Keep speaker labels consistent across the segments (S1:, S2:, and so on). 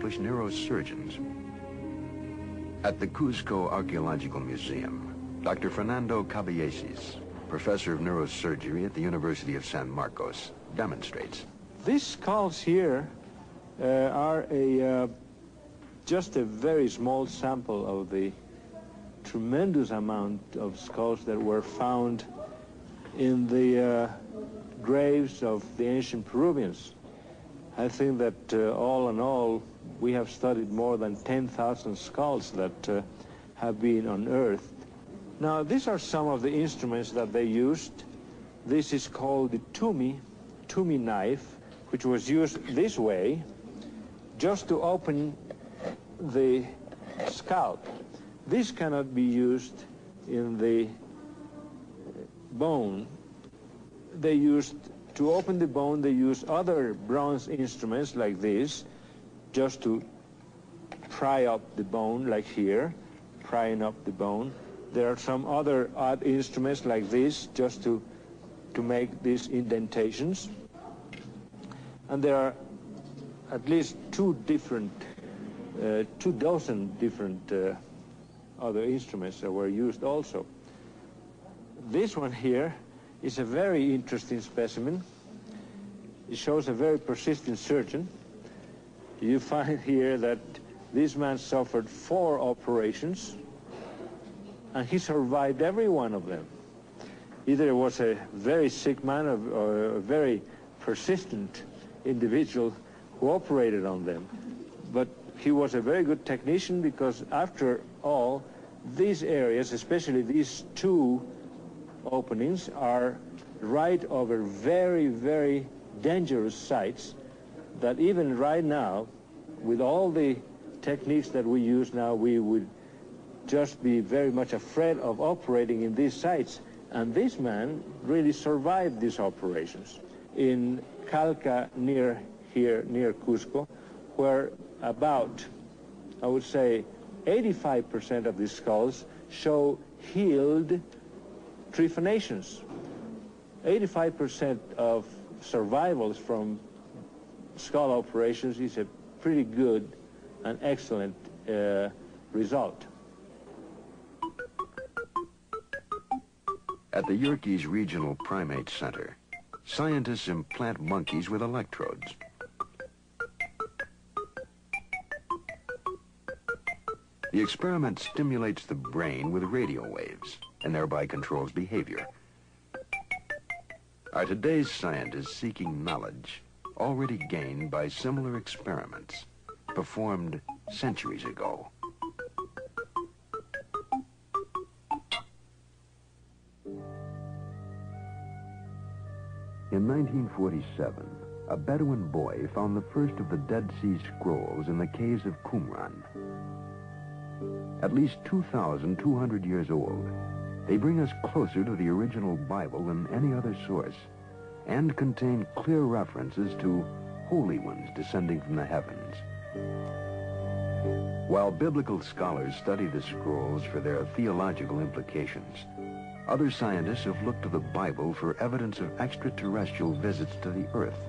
S1: accomplished neurosurgeons. At the Cuzco Archaeological Museum, Dr. Fernando Caballesi, professor of neurosurgery at the University of San Marcos, demonstrates.
S2: These skulls here are just a very small sample of the tremendous amount of skulls that were found in the graves of the ancient Peruvians. I think that all in all, we have studied more than 10,000 skulls that have been unearthed. Now, these are some of the instruments that they used. This is called the tumi knife, which was used this way just to open the scalp. This cannot be used in the bone. To open the bone, they used other bronze instruments like this, just to pry up the bone, like here, prying up the bone. There are some other odd instruments like this, just to make these indentations. And there are at least 2 dozen different other instruments that were used also. This one here is a very interesting specimen. It shows a very persistent surgeon. You find here that this man suffered 4 operations, and he survived every one of them. Either it was a very sick man or a very persistent individual who operated on them. But he was a very good technician, because after all, these areas, especially these 2 openings, are right over very, very dangerous sites that even right now, with all the techniques that we use now, we would just be very much afraid of operating in these sites. And this man really survived these operations. In Calca, near here, near Cusco, where about, I would say, 85% of the skulls show healed trephanations. 85% of survivals from skull operations is a pretty good and excellent result.
S1: At the Yerkes Regional Primate Center, scientists implant monkeys with electrodes. The experiment stimulates the brain with radio waves and thereby controls behavior. Are today's scientists seeking knowledge already gained by similar experiments performed centuries ago? In 1947, a Bedouin boy found the first of the Dead Sea Scrolls in the caves of Qumran. At least 2,200 years old, they bring us closer to the original Bible than any other source, and contain clear references to holy ones descending from the heavens. While biblical scholars study the scrolls for their theological implications, other scientists have looked to the Bible for evidence of extraterrestrial visits to the Earth.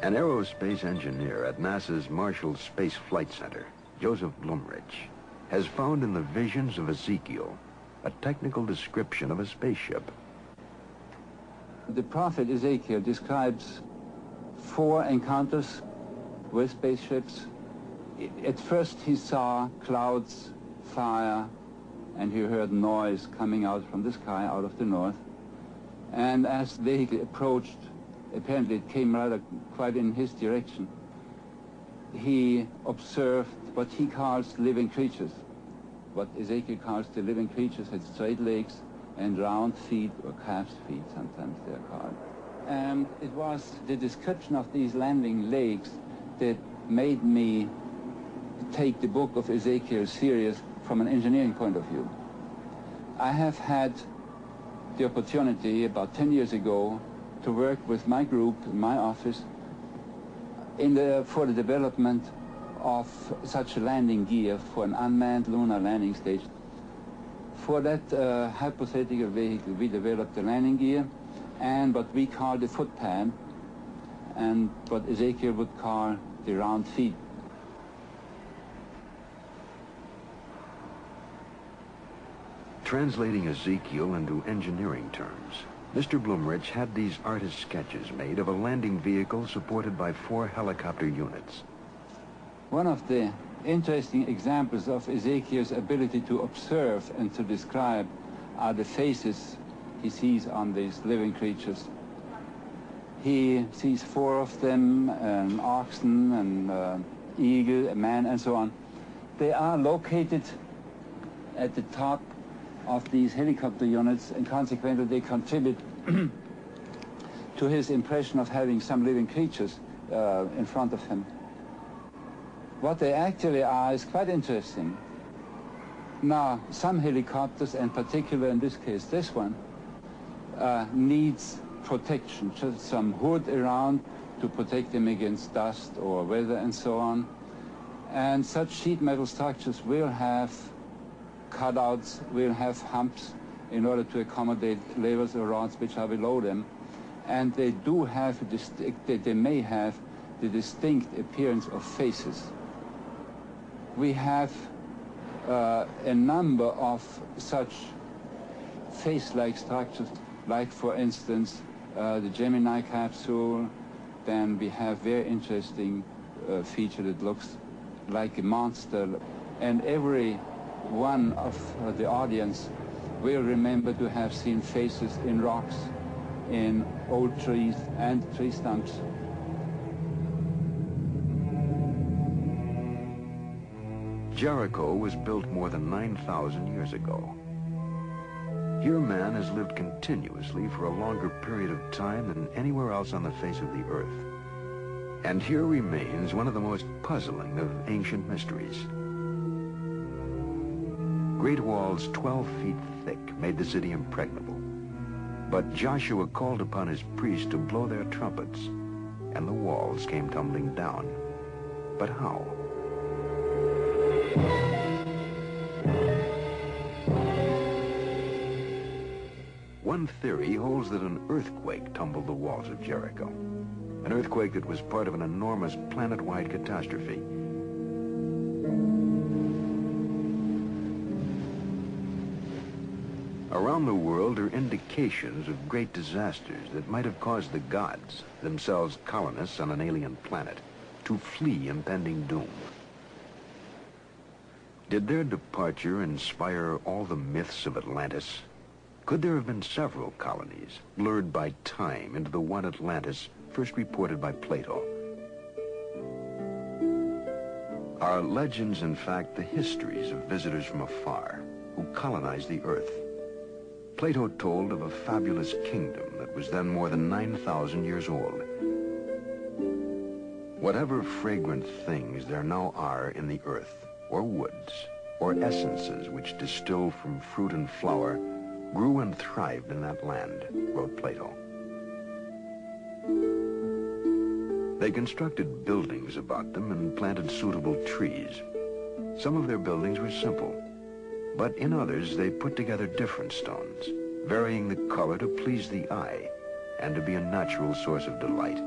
S1: An aerospace engineer at NASA's Marshall Space Flight Center, Joseph Blumrich, has found in the visions of Ezekiel a technical description of a spaceship.
S3: The prophet Ezekiel describes 4 encounters with spaceships. At first he saw clouds, fire, and he heard noise coming out from the sky out of the north. And as the vehicle approached, apparently it came rather quite in his direction, he observed what he calls living creatures. What Ezekiel calls the living creatures had straight legs and round feet, or calf's feet sometimes they're called. And it was the description of these landing legs that made me take the book of Ezekiel serious from an engineering point of view. I have had the opportunity about 10 years ago to work with my group in my office for the development of such a landing gear for an unmanned lunar landing station. For that hypothetical vehicle, we developed the landing gear and what we call the footpan, and what Ezekiel would call the round feet.
S1: Translating Ezekiel into engineering terms, Mr. Blumrich had these artist sketches made of a landing vehicle supported by 4 helicopter units.
S3: One of the interesting examples of Ezekiel's ability to observe and to describe are the faces he sees on these living creatures. He sees 4 of them, an oxen, an eagle, a man, and so on. They are located at the top of these helicopter units, and consequently they contribute to his impression of having some living creatures in front of him. What they actually are is quite interesting. Now, some helicopters, and particularly in this case this one, needs protection, just some hood around to protect them against dust or weather and so on. And such sheet metal structures will have cutouts, will have humps in order to accommodate levers or rods which are below them. And they do have, they may have the distinct appearance of faces. We have a number of such face-like structures, like for instance the Gemini capsule. Then we have very interesting feature that looks like a monster, and every one of the audience will remember to have seen faces in rocks, in old trees and tree stumps.
S1: Jericho was built more than 9,000 years ago. Here man has lived continuously for a longer period of time than anywhere else on the face of the earth. And here remains one of the most puzzling of ancient mysteries. Great walls 12 feet thick made the city impregnable. But Joshua called upon his priests to blow their trumpets, and the walls came tumbling down. But how? One theory holds that an earthquake tumbled the walls of Jericho. An earthquake that was part of an enormous planet-wide catastrophe. Around the world are indications of great disasters that might have caused the gods, themselves colonists on an alien planet, to flee impending doom. Did their departure inspire all the myths of Atlantis? Could there have been several colonies, blurred by time into the one Atlantis first reported by Plato? Are legends, in fact, the histories of visitors from afar who colonized the earth? Plato told of a fabulous kingdom that was then more than 9,000 years old. Whatever fragrant things there now are in the earth, or woods, or essences which distill from fruit and flower, grew and thrived in that land, wrote Plato. They constructed buildings about them and planted suitable trees. Some of their buildings were simple, but in others they put together different stones, varying the color to please the eye and to be a natural source of delight.